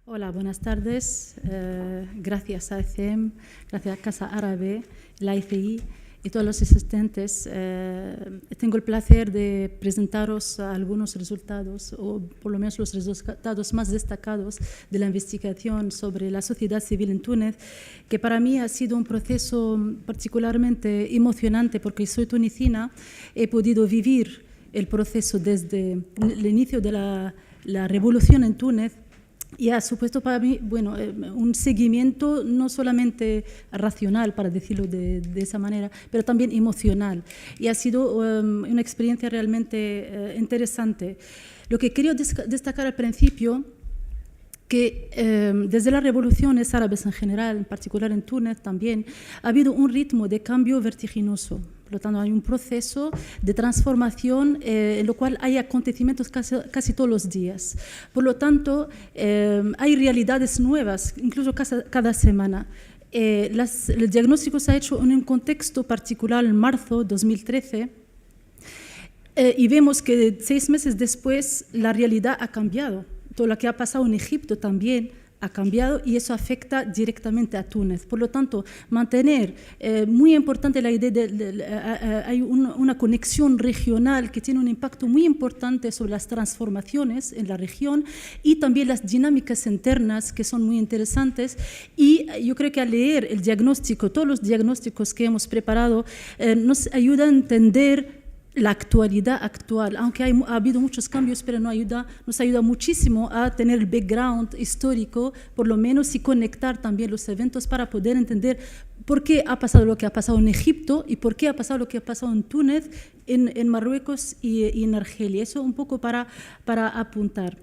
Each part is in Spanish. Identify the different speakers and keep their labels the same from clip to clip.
Speaker 1: Hola, buenas tardes. Gracias a ECEM, gracias a Casa Árabe, la ICI y todos los asistentes. Tengo el placer de presentaros algunos resultados, o por lo menos los resultados más destacados de la investigación sobre la sociedad civil en Túnez, que para mí ha sido un proceso particularmente emocionante porque soy tunecina, he podido vivir el proceso desde el inicio de la revolución en Túnez. Y ha supuesto para mí, bueno, un seguimiento no solamente racional, para decirlo de esa manera, pero también emocional. Y ha sido una experiencia realmente interesante. Lo que quería destacar al principio, que desde las revoluciones árabes en general, en particular en Túnez también, ha habido un ritmo de cambio vertiginoso. Por lo tanto, hay un proceso de transformación en lo cual hay acontecimientos casi todos los días. Por lo tanto, hay realidades nuevas, incluso cada semana. El diagnóstico se ha hecho en un contexto particular en marzo de 2013 y vemos que 6 meses después la realidad ha cambiado. Todo lo que ha pasado en Egipto también ha cambiado y eso afecta directamente a Túnez. Por lo tanto, mantener, muy importante la idea hay una conexión regional que tiene un impacto muy importante sobre las transformaciones en la región y también las dinámicas internas que son muy interesantes. Y yo creo que al leer el diagnóstico, todos los diagnósticos que hemos preparado, nos ayuda a entender la actualidad actual, aunque ha habido muchos cambios, pero nos ayuda muchísimo a tener el background histórico, por lo menos, y conectar también los eventos para poder entender por qué ha pasado lo que ha pasado en Egipto y por qué ha pasado lo que ha pasado en Túnez, en Marruecos y en Argelia. Eso un poco para apuntar.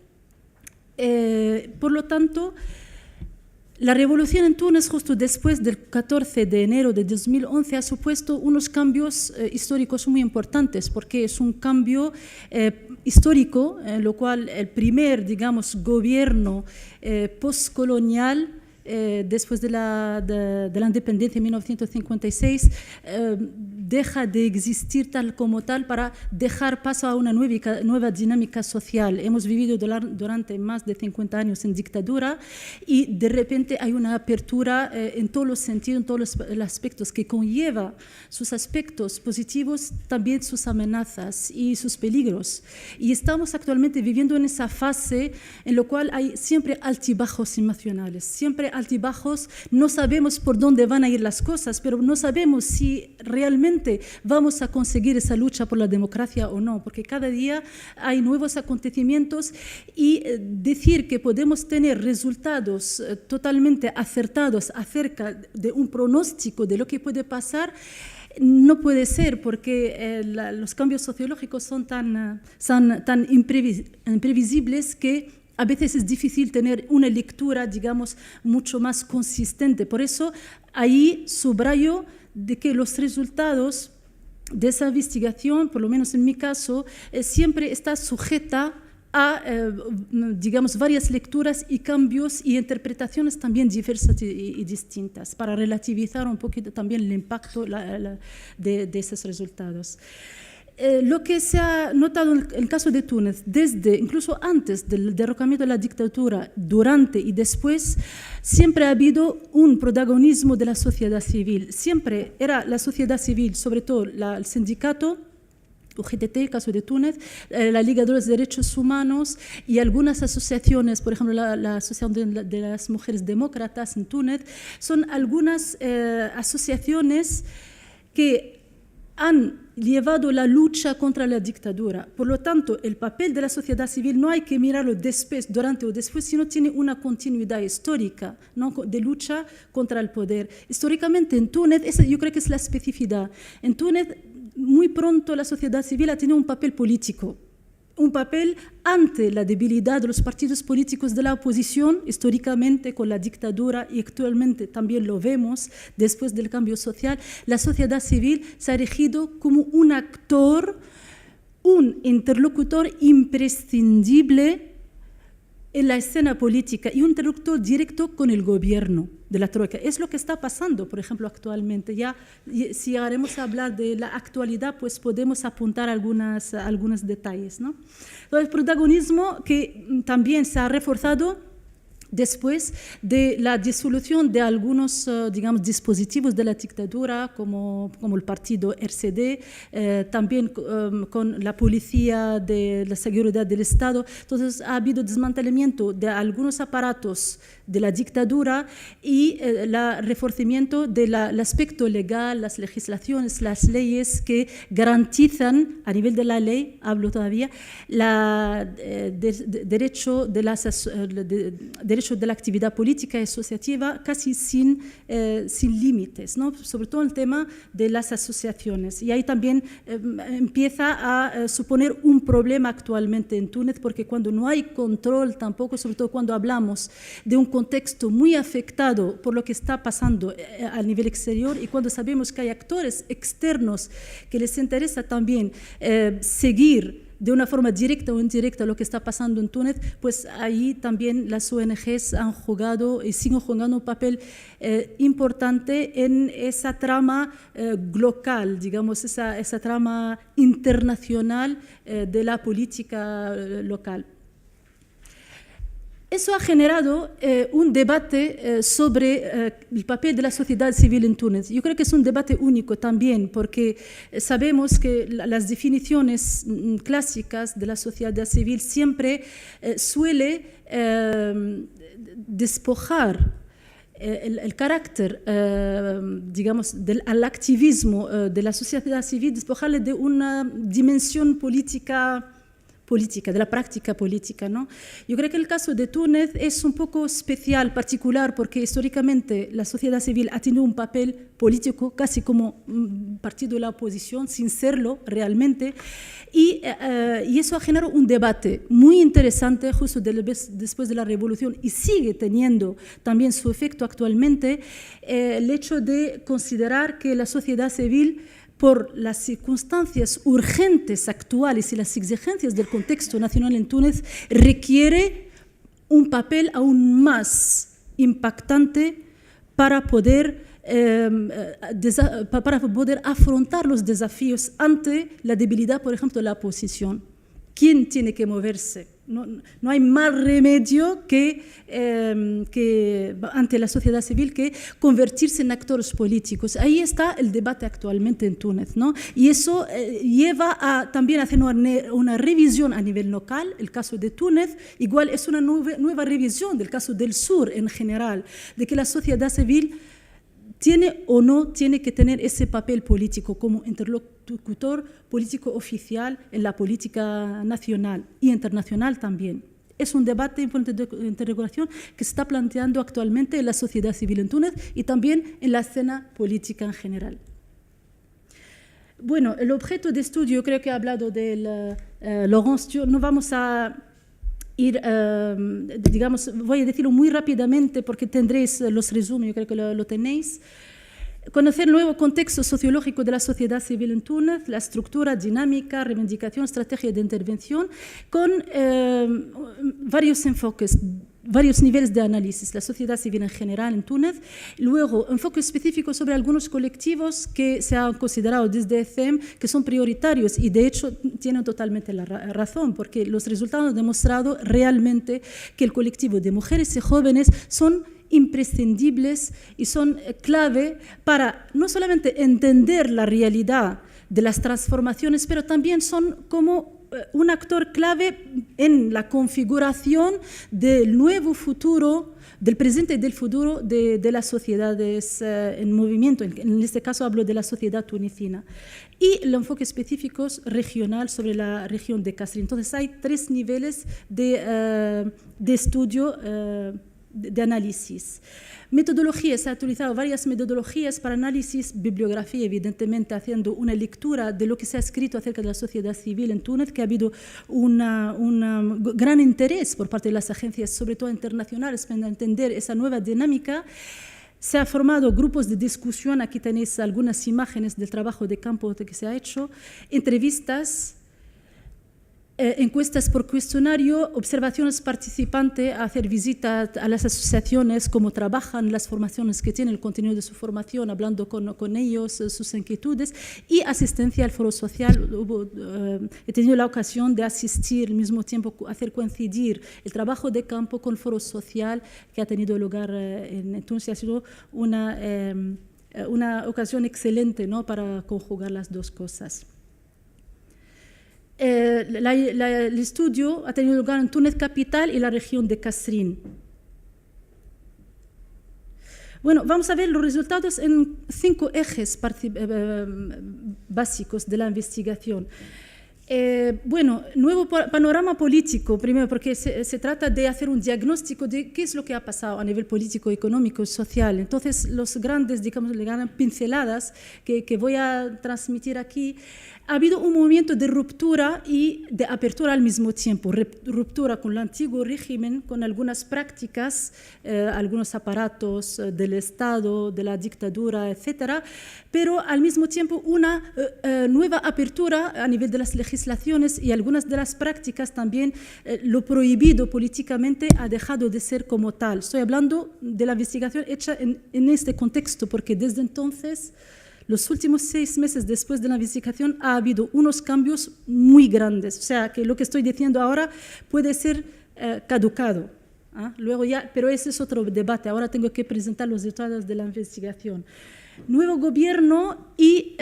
Speaker 1: Por lo tanto, la revolución en Túnez, justo después del 14 de enero de 2011, ha supuesto unos cambios históricos muy importantes, porque es un cambio histórico, en lo cual el primer, digamos, gobierno postcolonial, después de la independencia en 1956, deja de existir tal como tal para dejar paso a una nueva dinámica social. Hemos vivido durante más de 50 años en dictadura y de repente hay una apertura en todos los sentidos, en todos los aspectos, que conlleva sus aspectos positivos, también sus amenazas y sus peligros. Y estamos actualmente viviendo en esa fase en la cual hay siempre altibajos emocionales, siempre altibajos, no sabemos por dónde van a ir las cosas, pero no sabemos si realmente vamos a conseguir esa lucha por la democracia o no, porque cada día hay nuevos acontecimientos y decir que podemos tener resultados totalmente acertados acerca de un pronóstico de lo que puede pasar no puede ser, porque los cambios sociológicos son tan imprevisibles que a veces es difícil tener una lectura, digamos, mucho más consistente. Por eso, ahí subrayo de que los resultados de esa investigación, por lo menos en mi caso, siempre está sujeta a, digamos, varias lecturas y cambios y interpretaciones también diversas y distintas, para relativizar un poquito también el impacto de esos resultados. Lo que se ha notado en el caso de Túnez, incluso antes del derrocamiento de la dictadura, durante y después, siempre ha habido un protagonismo de la sociedad civil. Siempre era la sociedad civil, sobre todo el sindicato, UGTT, el caso de Túnez, la Liga de los Derechos Humanos y algunas asociaciones, por ejemplo, la Asociación de las Mujeres Demócratas en Túnez, son algunas asociaciones que han llevado la lucha contra la dictadura. Por lo tanto, el papel de la sociedad civil no hay que mirarlo después, durante o después, sino tiene una continuidad histórica, ¿no?, de lucha contra el poder. Históricamente en Túnez, yo creo que es la especificidad. En Túnez, muy pronto la sociedad civil ha tenido un papel político, un papel ante la debilidad de los partidos políticos de la oposición, históricamente con la dictadura, y actualmente también lo vemos después del cambio social. La sociedad civil se ha erigido como un actor, un interlocutor imprescindible en la escena política y un interlocutor directo con el gobierno de la Troika. Es lo que está pasando, por ejemplo, actualmente. Ya, si llegaremos a hablar de la actualidad, pues podemos apuntar algunos detalles, ¿no? Entonces, el protagonismo que también se ha reforzado después de la disolución de algunos, digamos, dispositivos de la dictadura, como el partido RCD, también con la policía de la seguridad del Estado. Entonces, ha habido desmantelamiento de algunos aparatos de la dictadura y el reforzamiento del aspecto legal, las legislaciones, las leyes que garantizan, a nivel de la ley, hablo todavía, derecho de la actividad política y asociativa casi sin límites, ¿no? Sobre todo el tema de las asociaciones. Y ahí también empieza a suponer un problema actualmente en Túnez, porque cuando no hay control tampoco, sobre todo cuando hablamos de un contexto muy afectado por lo que está pasando a nivel exterior, y cuando sabemos que hay actores externos que les interesa también seguir de una forma directa o indirecta lo que está pasando en Túnez, pues ahí también las ONGs han jugado y siguen jugando un papel importante en esa trama global, digamos, esa trama internacional de la política local. Eso ha generado un debate sobre el papel de la sociedad civil en Túnez. Yo creo que es un debate único también, porque sabemos que las definiciones clásicas de la sociedad civil siempre suele despojar el carácter, digamos, al activismo de la sociedad civil, despojarle de una dimensión política, de la práctica política, ¿no? Yo creo que el caso de Túnez es un poco especial, particular, porque históricamente la sociedad civil ha tenido un papel político casi como un partido de la oposición, sin serlo realmente, y eso ha generado un debate muy interesante justo después de la revolución, y sigue teniendo también su efecto actualmente, el hecho de considerar que la sociedad civil, por las circunstancias urgentes actuales y las exigencias del contexto nacional en Túnez, requiere un papel aún más impactante para poder afrontar los desafíos ante la debilidad, por ejemplo, de la oposición. ¿Quién tiene que moverse? No hay más remedio que ante la sociedad civil que convertirse en actores políticos. Ahí está el debate actualmente en Túnez, ¿no? Y eso lleva también a hacer una revisión a nivel local. El caso de Túnez igual es una nueva revisión del caso del sur en general, de que la sociedad civil tiene o no tiene que tener ese papel político como interlocutor político oficial en la política nacional y internacional también. Es un debate en fuente de interrogación que se está planteando actualmente en la sociedad civil en Túnez y también en la escena política en general. Bueno, el objeto de estudio, creo que he hablado de Laurence, no vamos a ir, digamos, voy a decirlo muy rápidamente porque tendréis los resúmenes, yo creo que lo tenéis. Conocer el nuevo contexto sociológico de la sociedad civil en Túnez, la estructura, dinámica, reivindicación, estrategia de intervención, con varios enfoques, varios niveles de análisis, la sociedad civil en general en Túnez, luego enfoque específico sobre algunos colectivos que se han considerado desde ECEM que son prioritarios y de hecho tienen totalmente la razón, porque los resultados han demostrado realmente que el colectivo de mujeres y jóvenes son imprescindibles y son clave para no solamente entender la realidad de las transformaciones, pero también son como un actor clave en la configuración del nuevo futuro, del presente y del futuro de las sociedades en movimiento. En este caso hablo de la sociedad tunecina. Y el enfoque específico regional sobre la región de Kasserine. Entonces hay 3 niveles de estudio, de análisis. Metodologías, se han utilizado varias metodologías para análisis, bibliografía, evidentemente haciendo una lectura de lo que se ha escrito acerca de la sociedad civil en Túnez, que ha habido un gran interés por parte de las agencias, sobre todo internacionales, para entender esa nueva dinámica. Se han formado grupos de discusión, aquí tenéis algunas imágenes del trabajo de campo que se ha hecho, entrevistas, encuestas por cuestionario, observaciones participantes, hacer visitas a las asociaciones, cómo trabajan, las formaciones que tienen, el contenido de su formación, hablando con ellos, sus inquietudes, y asistencia al foro social. He tenido la ocasión de asistir al mismo tiempo, hacer coincidir el trabajo de campo con el foro social que ha tenido lugar en Túnez. Ha sido una ocasión excelente, ¿no?, para conjugar las dos cosas. El estudio ha tenido lugar en Túnez capital y la región de Kasrin. Bueno, vamos a ver los resultados en 5 ejes básicos de la investigación. Bueno, nuevo panorama político, primero porque se trata de hacer un diagnóstico de qué es lo que ha pasado a nivel político, económico y social. Entonces, los grandes, digamos, las grandes pinceladas que voy a transmitir aquí. Ha habido un movimiento de ruptura y de apertura al mismo tiempo. Ruptura con el antiguo régimen, con algunas prácticas, algunos aparatos del Estado, de la dictadura, etcétera, pero al mismo tiempo una nueva apertura a nivel de las legislaciones y algunas de las prácticas también, lo prohibido políticamente ha dejado de ser como tal. Estoy hablando de la investigación hecha en este contexto, porque desde entonces, los últimos 6 meses después de la investigación, ha habido unos cambios muy grandes. O sea, que lo que estoy diciendo ahora puede ser caducado. Luego ya, pero ese es otro debate. Ahora tengo que presentar los resultados de la investigación. Nuevo gobierno y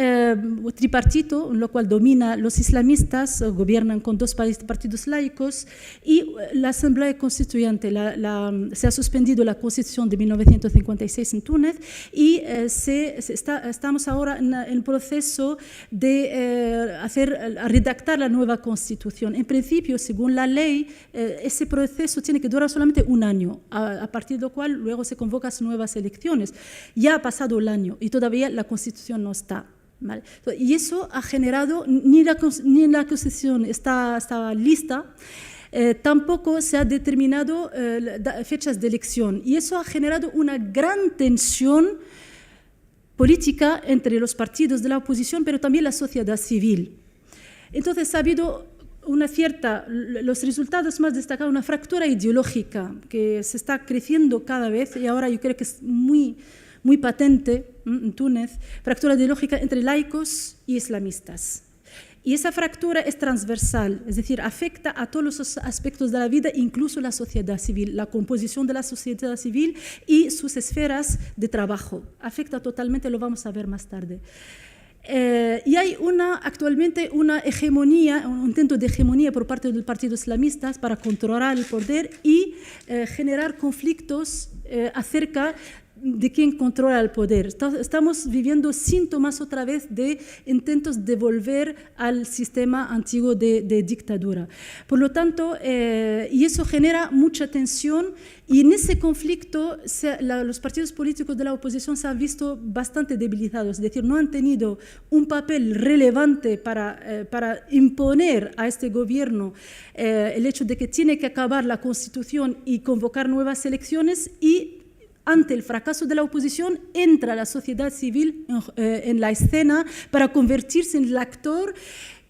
Speaker 1: tripartito, en lo cual domina los islamistas, gobiernan con 2 partidos laicos, y la Asamblea Constituyente. Se ha suspendido la Constitución de 1956 en Túnez y estamos ahora en el proceso de redactar la nueva Constitución. En principio, según la ley, ese proceso tiene que durar solamente 1 año, a partir de lo cual luego se convocan nuevas elecciones. Ya ha pasado el año y todavía la Constitución no está. ¿Vale? Y eso ha generado, ni la Constitución está lista, tampoco se ha determinado fechas de elección. Y eso ha generado una gran tensión política entre los partidos de la oposición, pero también la sociedad civil. Entonces ha habido los resultados más destacados, una fractura ideológica que se está creciendo cada vez, y ahora yo creo que es muy patente en Túnez, fractura ideológica entre laicos y islamistas. Y esa fractura es transversal, es decir, afecta a todos los aspectos de la vida, incluso la sociedad civil, la composición de la sociedad civil y sus esferas de trabajo. Afecta totalmente, lo vamos a ver más tarde. Y hay actualmente una hegemonía, un intento de hegemonía por parte del partido islamista para controlar el poder y generar conflictos acerca de quién controla el poder. Estamos viviendo síntomas otra vez de intentos de volver al sistema antiguo de dictadura. Por lo tanto, y eso genera mucha tensión, y en ese conflicto los partidos políticos de la oposición se han visto bastante debilitados, es decir, no han tenido un papel relevante para imponer a este gobierno el hecho de que tiene que acabar la Constitución y convocar nuevas elecciones, y ante el fracaso de la oposición entra la sociedad civil en la escena para convertirse en el actor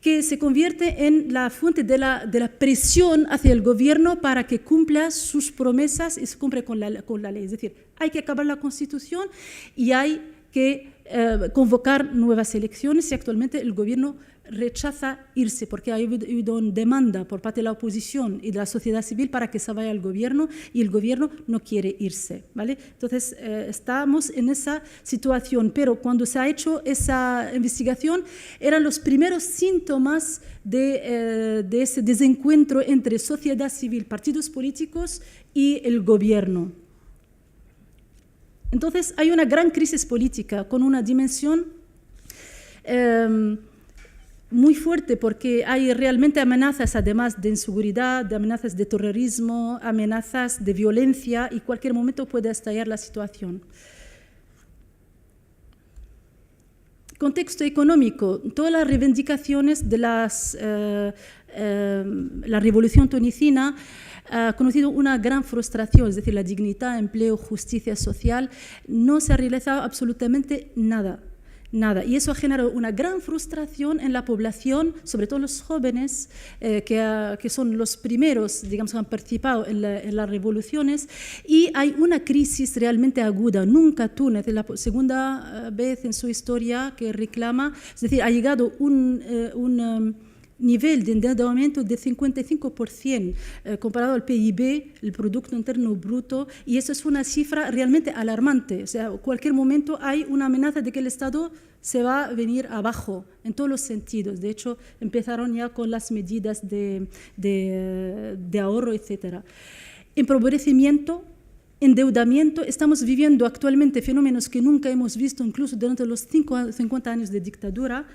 Speaker 1: que se convierte en la fuente de la presión hacia el gobierno para que cumpla sus promesas y se cumpla con la ley. Es decir, hay que acabar la Constitución y hay que convocar nuevas elecciones, y actualmente el gobierno rechaza irse porque ha habido una demanda por parte de la oposición y de la sociedad civil para que se vaya al gobierno, y el gobierno no quiere irse, ¿vale? Entonces estamos en esa situación, pero cuando se ha hecho esa investigación eran los primeros síntomas de ese desencuentro entre sociedad civil, partidos políticos y el gobierno. Entonces hay una gran crisis política con una dimensión muy fuerte, porque hay realmente amenazas, además de inseguridad, de amenazas de terrorismo, amenazas de violencia, y cualquier momento puede estallar la situación. Contexto económico. Todas las reivindicaciones de la revolución tunecina ha conocido una gran frustración, es decir, la dignidad, empleo, justicia social. No se ha realizado absolutamente nada. nada. Y eso ha generado una gran frustración en la población, sobre todo los jóvenes, que son los primeros, digamos, que han participado en las revoluciones, y hay una crisis realmente aguda. Nunca Túnez, es la segunda vez en su historia que reclama, es decir, ha llegado un nivel de endeudamiento de 55% comparado al PIB, el Producto Interno Bruto, y eso es una cifra realmente alarmante. O sea, en cualquier momento hay una amenaza de que el Estado se va a venir abajo en todos los sentidos. De hecho, empezaron ya con las medidas de ahorro, etc. Empobrecimiento, endeudamiento. Estamos viviendo actualmente fenómenos que nunca hemos visto, incluso durante los 50 años de dictadura.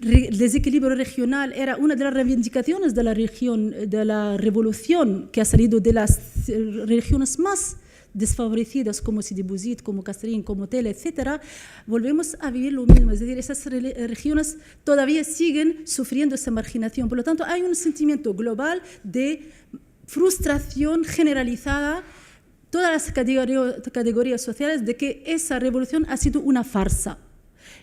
Speaker 1: El desequilibrio regional era una de las reivindicaciones de la región, de la revolución, que ha salido de las regiones más desfavorecidas como Sidi Bouzid, como Castrín, como Tela, etc. Volvemos a vivir lo mismo, es decir, esas regiones todavía siguen sufriendo esa marginación. Por lo tanto, hay un sentimiento global de frustración generalizada, todas las categorías sociales, de que esa revolución ha sido una farsa.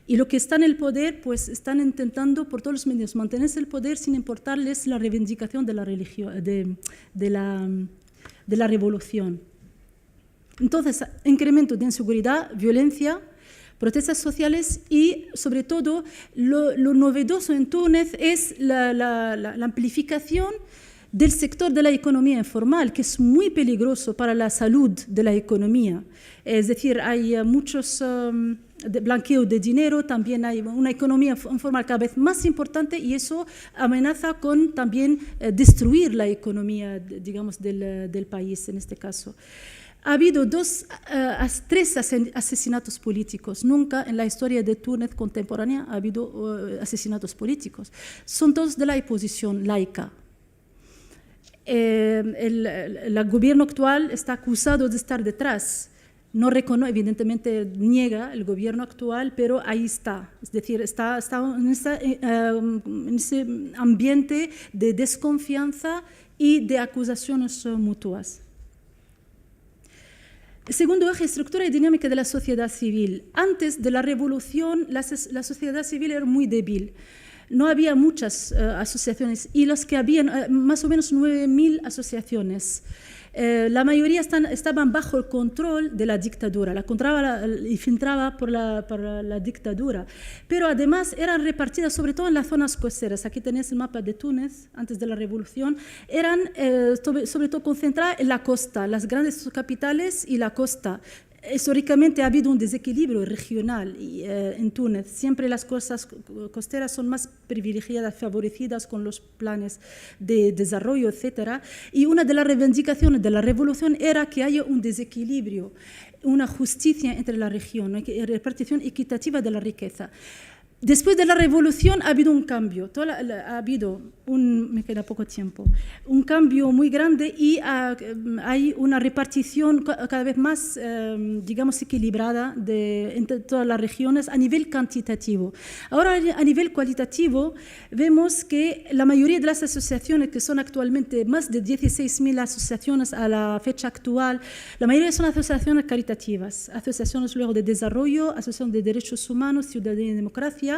Speaker 1: Y los que están en el poder, pues están intentando por todos los medios mantenerse el poder sin importarles la reivindicación de la religión, de la revolución. Entonces, incremento de inseguridad, violencia, protestas sociales y, sobre todo, lo novedoso en Túnez es la amplificación del sector de la economía informal, que es muy peligroso para la salud de la economía. Es decir, hay muchos blanqueo de dinero, también hay una economía informal cada vez más importante y eso amenaza con también destruir la economía, digamos, del país en este caso. Ha habido tres asesinatos políticos. Nunca en la historia de Túnez contemporánea ha habido asesinatos políticos. Son todos de la oposición laica. El gobierno actual está acusado de estar detrás. No reconoce, evidentemente niega el gobierno actual, pero ahí está. Es decir, está en ese ambiente de desconfianza y de acusaciones mutuas. El segundo eje, estructura y dinámica de la sociedad civil. Antes de la revolución, la sociedad civil era muy débil. No había muchas asociaciones y los que habían, más o menos 9.000 asociaciones. La mayoría estaban bajo el control de la dictadura, la controlaba y filtraba por la dictadura. Pero además eran repartidas sobre todo en las zonas costeras. Aquí tenéis el mapa de Túnez antes de la revolución. Eran sobre todo concentradas en la costa, las grandes capitales y la costa. Históricamente ha habido un desequilibrio regional en Túnez. Siempre las costas costeras son más privilegiadas, favorecidas con los planes de desarrollo, etc. Y una de las reivindicaciones de la revolución era que haya un desequilibrio, una justicia entre la región, una repartición equitativa de la riqueza. Después de la revolución ha habido un cambio, me queda poco tiempo, un cambio muy grande y hay una repartición cada vez más, digamos, equilibrada entre todas las regiones a nivel cuantitativo. Ahora, a nivel cualitativo, vemos que la mayoría de las asociaciones, que son actualmente más de 16.000 asociaciones a la fecha actual, la mayoría son asociaciones caritativas, asociaciones luego de desarrollo, asociaciones de derechos humanos, ciudadanía y democracia,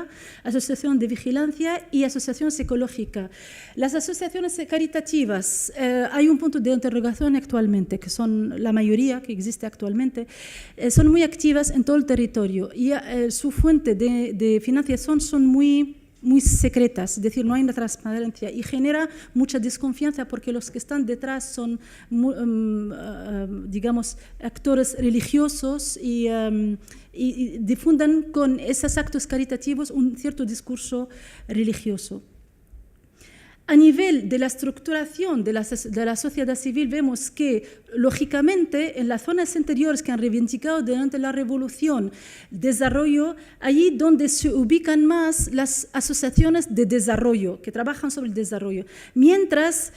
Speaker 1: asociación de vigilancia y asociación ecológica. Las asociaciones caritativas, hay un punto de interrogación actualmente, que son la mayoría que existe actualmente, son muy activas en todo el territorio y su fuente de financiación son muy secretas, es decir, no hay una transparencia y genera mucha desconfianza porque los que están detrás son, digamos, actores religiosos y difundan con esos actos caritativos un cierto discurso religioso. A nivel de la estructuración de la sociedad civil vemos que, lógicamente, en las zonas interiores que han reivindicado durante la revolución desarrollo, allí donde se ubican más las asociaciones de desarrollo, que trabajan sobre el desarrollo. Mientras,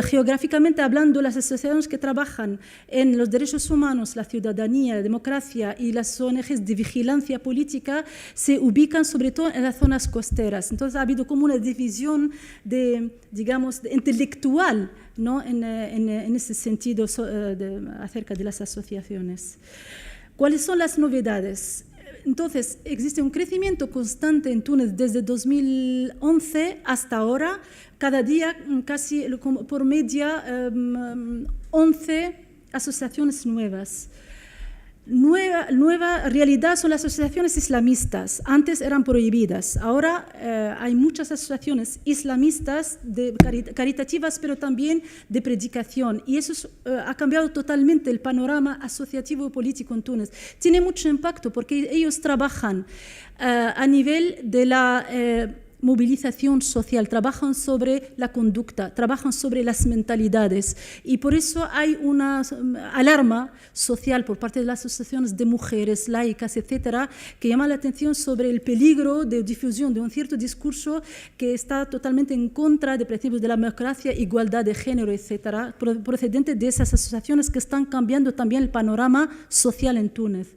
Speaker 1: geográficamente hablando, las asociaciones que trabajan en los derechos humanos, la ciudadanía, la democracia y las ONGs de vigilancia política se ubican sobre todo en las zonas costeras. Entonces ha habido como una división digamos, intelectual, ¿no? en ese sentido acerca de las asociaciones. ¿Cuáles son las novedades? Entonces, existe un crecimiento constante en Túnez desde 2011 hasta ahora, cada día casi por media 11 asociaciones nuevas. Nueva realidad son las asociaciones islamistas. Antes eran prohibidas. Ahora hay muchas asociaciones islamistas caritativas, pero también de predicación. Y eso ha cambiado totalmente el panorama asociativo y político en Túnez. Tiene mucho impacto porque ellos trabajan a nivel de la movilización social, trabajan sobre la conducta, trabajan sobre las mentalidades y por eso hay una alarma social por parte de las asociaciones de mujeres, laicas, etcétera, que llama la atención sobre el peligro de difusión de un cierto discurso que está totalmente en contra de principios de la democracia, igualdad de género, etcétera, procedente de esas asociaciones que están cambiando también el panorama social en Túnez.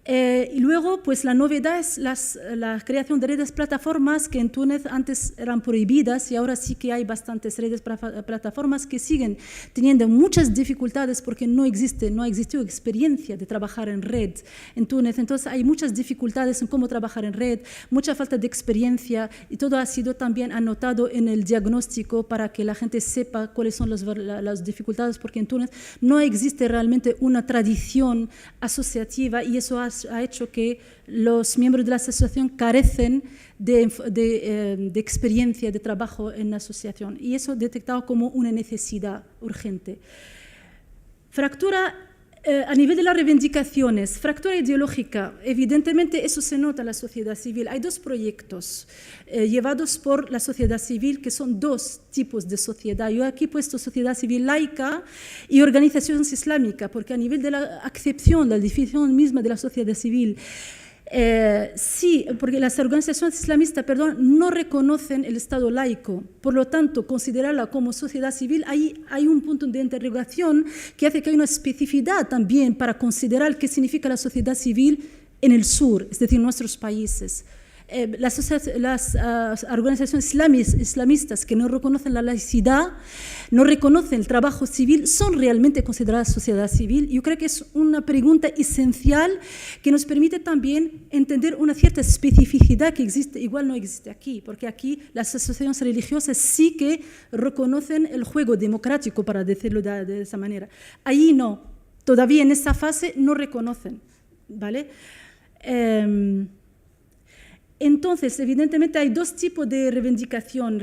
Speaker 1: Y luego, pues la novedad es la creación de redes plataformas que en Túnez antes eran prohibidas y ahora sí que hay bastantes redes plataformas que siguen teniendo muchas dificultades porque no ha existido experiencia de trabajar en red en Túnez. Entonces hay muchas dificultades en cómo trabajar en red, mucha falta de experiencia y todo ha sido también anotado en el diagnóstico para que la gente sepa cuáles son las dificultades porque en Túnez no existe realmente una tradición asociativa y eso ha hecho que los miembros de la asociación carecen de experiencia de trabajo en la asociación y eso detectado como una necesidad urgente. Fractura a nivel de las reivindicaciones, fractura ideológica, evidentemente eso se nota en la sociedad civil. Hay dos proyectos llevados por la sociedad civil que son dos tipos de sociedad. Yo aquí he puesto sociedad civil laica y organizaciones islámicas, porque a nivel de la acepción, la definición misma de la sociedad civil, sí, porque las organizaciones islamistas, no reconocen el Estado laico. Por lo tanto, considerarla como sociedad civil, ahí hay un punto de interrogación que hace que hay una especificidad también para considerar qué significa la sociedad civil en el sur, es decir, en nuestros países. Las organizaciones islamistas que no reconocen la laicidad, no reconocen el trabajo civil, ¿son realmente consideradas sociedad civil? Yo creo que es una pregunta esencial que nos permite también entender una cierta especificidad que existe, igual no existe aquí, porque aquí las asociaciones religiosas sí que reconocen el juego democrático, para decirlo de esa manera. Ahí no, todavía en esta fase no reconocen, ¿vale? Entonces, evidentemente hay dos tipos de reivindicación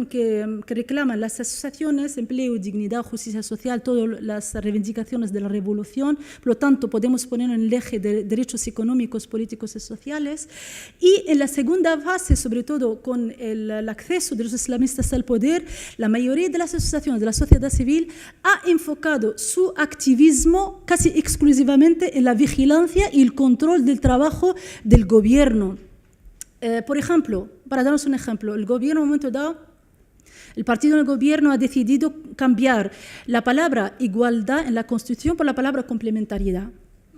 Speaker 1: que reclaman las asociaciones, empleo, dignidad, justicia social, todas las reivindicaciones de la revolución, por lo tanto podemos poner en el eje de derechos económicos, políticos y sociales, y en la segunda fase, sobre todo con el acceso de los islamistas al poder, la mayoría de las asociaciones de la sociedad civil ha enfocado su activismo casi exclusivamente en la vigilancia y el control del trabajo del gobierno. Por ejemplo, para darnos un ejemplo, el gobierno en un momento dado, el partido del gobierno ha decidido cambiar la palabra igualdad en la Constitución por la palabra complementariedad.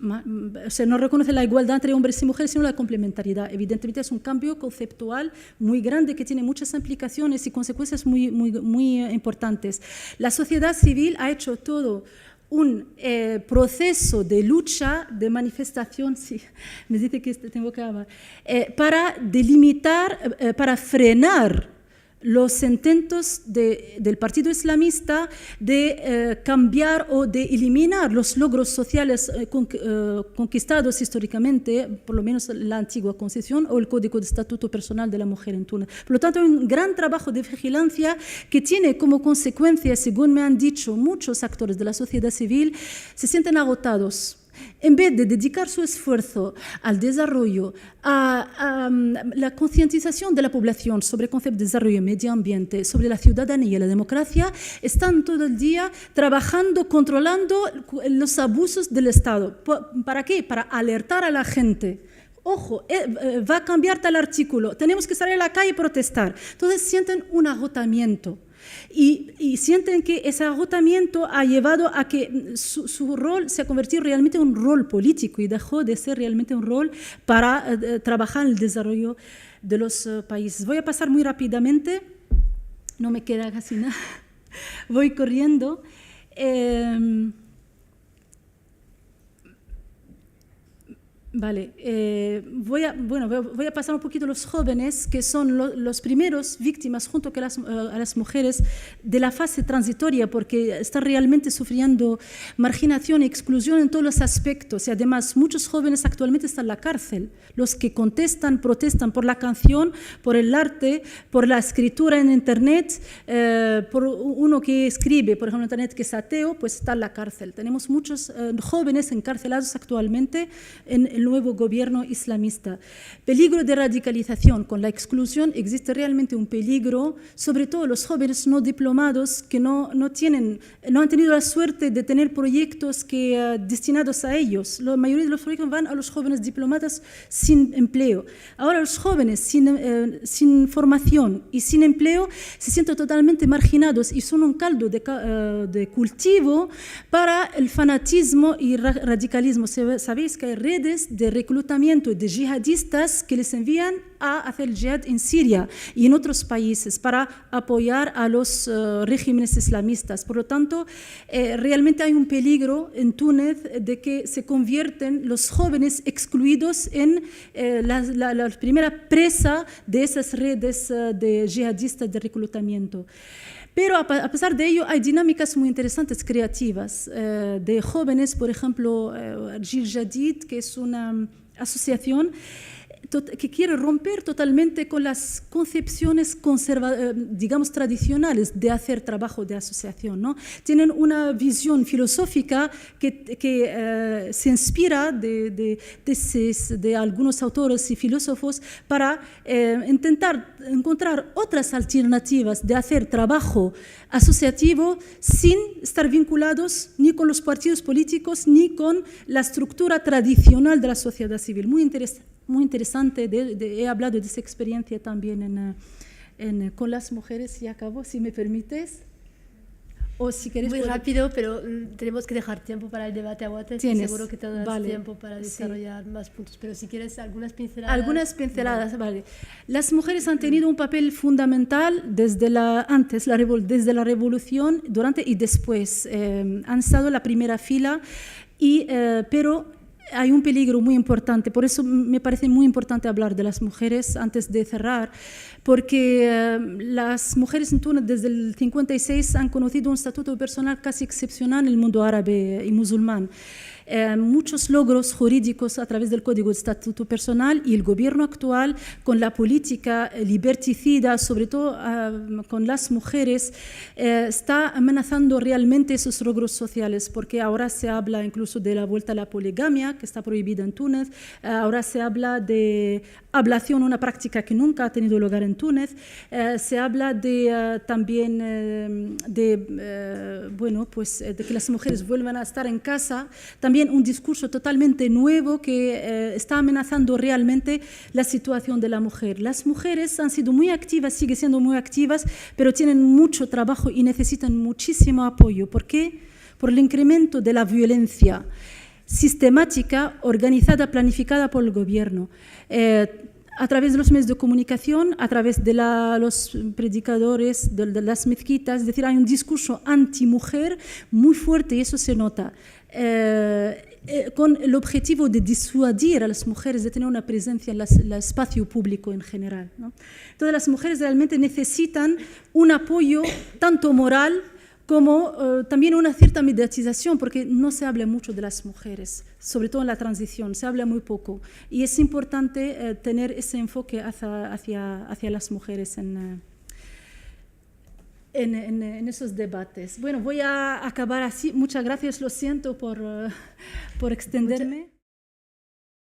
Speaker 1: O sea, no reconoce la igualdad entre hombres y mujeres, sino la complementariedad. Evidentemente es un cambio conceptual muy grande que tiene muchas implicaciones y consecuencias muy importantes. La sociedad civil ha hecho todo un proceso de lucha, de manifestación, sí, me dice que tengo que hablar, para delimitar, para frenar los intentos del partido islamista de cambiar o de eliminar los logros sociales conquistados históricamente, por lo menos la antigua Constitución o el Código de Estatuto Personal de la Mujer en Túnez. Por lo tanto, hay un gran trabajo de vigilancia que tiene como consecuencia, según me han dicho muchos actores de la sociedad civil, se sienten agotados. En vez de dedicar su esfuerzo al desarrollo, a la concientización de la población sobre el concepto de desarrollo y medio ambiente, sobre la ciudadanía y la democracia, están todo el día trabajando, controlando los abusos del Estado. ¿Para qué? Para alertar a la gente. Ojo, va a cambiar tal artículo, tenemos que salir a la calle y protestar. Entonces sienten un agotamiento. Y sienten que ese agotamiento ha llevado a que su rol se ha convertido realmente en un rol político y dejó de ser realmente un rol para trabajar en el desarrollo de los países. Voy a pasar muy rápidamente, no me queda casi nada, voy corriendo. Vale, voy a pasar un poquito a los jóvenes, que son los primeros víctimas, junto con a las mujeres, de la fase transitoria, porque están realmente sufriendo marginación y exclusión en todos los aspectos. Y además, muchos jóvenes actualmente están en la cárcel. Los que protestan por la canción, por el arte, por la escritura en Internet, por uno que escribe, por ejemplo, en Internet, que es ateo, pues está en la cárcel. Tenemos muchos jóvenes encarcelados actualmente en el nuevo gobierno islamista. Peligro de radicalización. Con la exclusión existe realmente un peligro, sobre todo los jóvenes no diplomados que no han tenido la suerte de tener proyectos destinados a ellos. La mayoría de los proyectos van a los jóvenes diplomados sin empleo. Ahora los jóvenes sin formación y sin empleo se sienten totalmente marginados y son un caldo de cultivo para el fanatismo y radicalismo. Sabéis que hay redes de reclutamiento de yihadistas que les envían a hacer el jihad en Siria y en otros países para apoyar a los regímenes islamistas. Por lo tanto, realmente hay un peligro en Túnez de que se convierten los jóvenes excluidos en la primera presa de esas redes de yihadistas de reclutamiento. Pero a pesar de ello hay dinámicas muy interesantes, creativas, de jóvenes, por ejemplo, Jil Jadid, que es una asociación que quiere romper totalmente con las concepciones digamos tradicionales de hacer trabajo de asociación, ¿no? Tienen una visión filosófica que se inspira de algunos autores y filósofos para intentar encontrar otras alternativas de hacer trabajo asociativo sin estar vinculados ni con los partidos políticos ni con la estructura tradicional de la sociedad civil. Muy interesante, he hablado de esa experiencia también con las mujeres y acabo, si me permites. O si queréis
Speaker 2: muy rápido, pero tenemos que dejar tiempo para el debate a Guates. Seguro que te das tiempo para desarrollar más puntos, pero si quieres algunas pinceladas.
Speaker 1: Algunas pinceladas, vale. Las mujeres han tenido un papel fundamental desde la revolución, durante y después. Han estado en la primera fila, pero hay un peligro muy importante, por eso me parece muy importante hablar de las mujeres antes de cerrar, porque las mujeres en Túnez desde el 56 han conocido un estatuto personal casi excepcional en el mundo árabe y musulmán. Muchos logros jurídicos a través del Código de Estatuto Personal y el gobierno actual con la política liberticida, sobre todo con las mujeres, está amenazando realmente esos logros sociales, porque ahora se habla incluso de la vuelta a la poligamia, que está prohibida en Túnez, ahora se habla de ablación, una práctica que nunca ha tenido lugar en Túnez, se habla también de que las mujeres vuelvan a estar en casa, también un discurso totalmente nuevo que está amenazando realmente la situación de la mujer. Las mujeres han sido muy activas, siguen siendo muy activas, pero tienen mucho trabajo y necesitan muchísimo apoyo. ¿Por qué? Por el incremento de la violencia sistemática, organizada, planificada por el gobierno. A través de los medios de comunicación, a través de los predicadores, de las mezquitas, es decir, hay un discurso antimujer muy fuerte y eso se nota. Con el objetivo de disuadir a las mujeres de tener una presencia en el espacio público en general, ¿no? Entonces las mujeres realmente necesitan un apoyo tanto moral como también una cierta mediatización, porque no se habla mucho de las mujeres, sobre todo en la transición, se habla muy poco. Y es importante tener ese enfoque hacia las mujeres en esos debates. Bueno, voy a acabar así. Muchas gracias, lo siento por extenderme.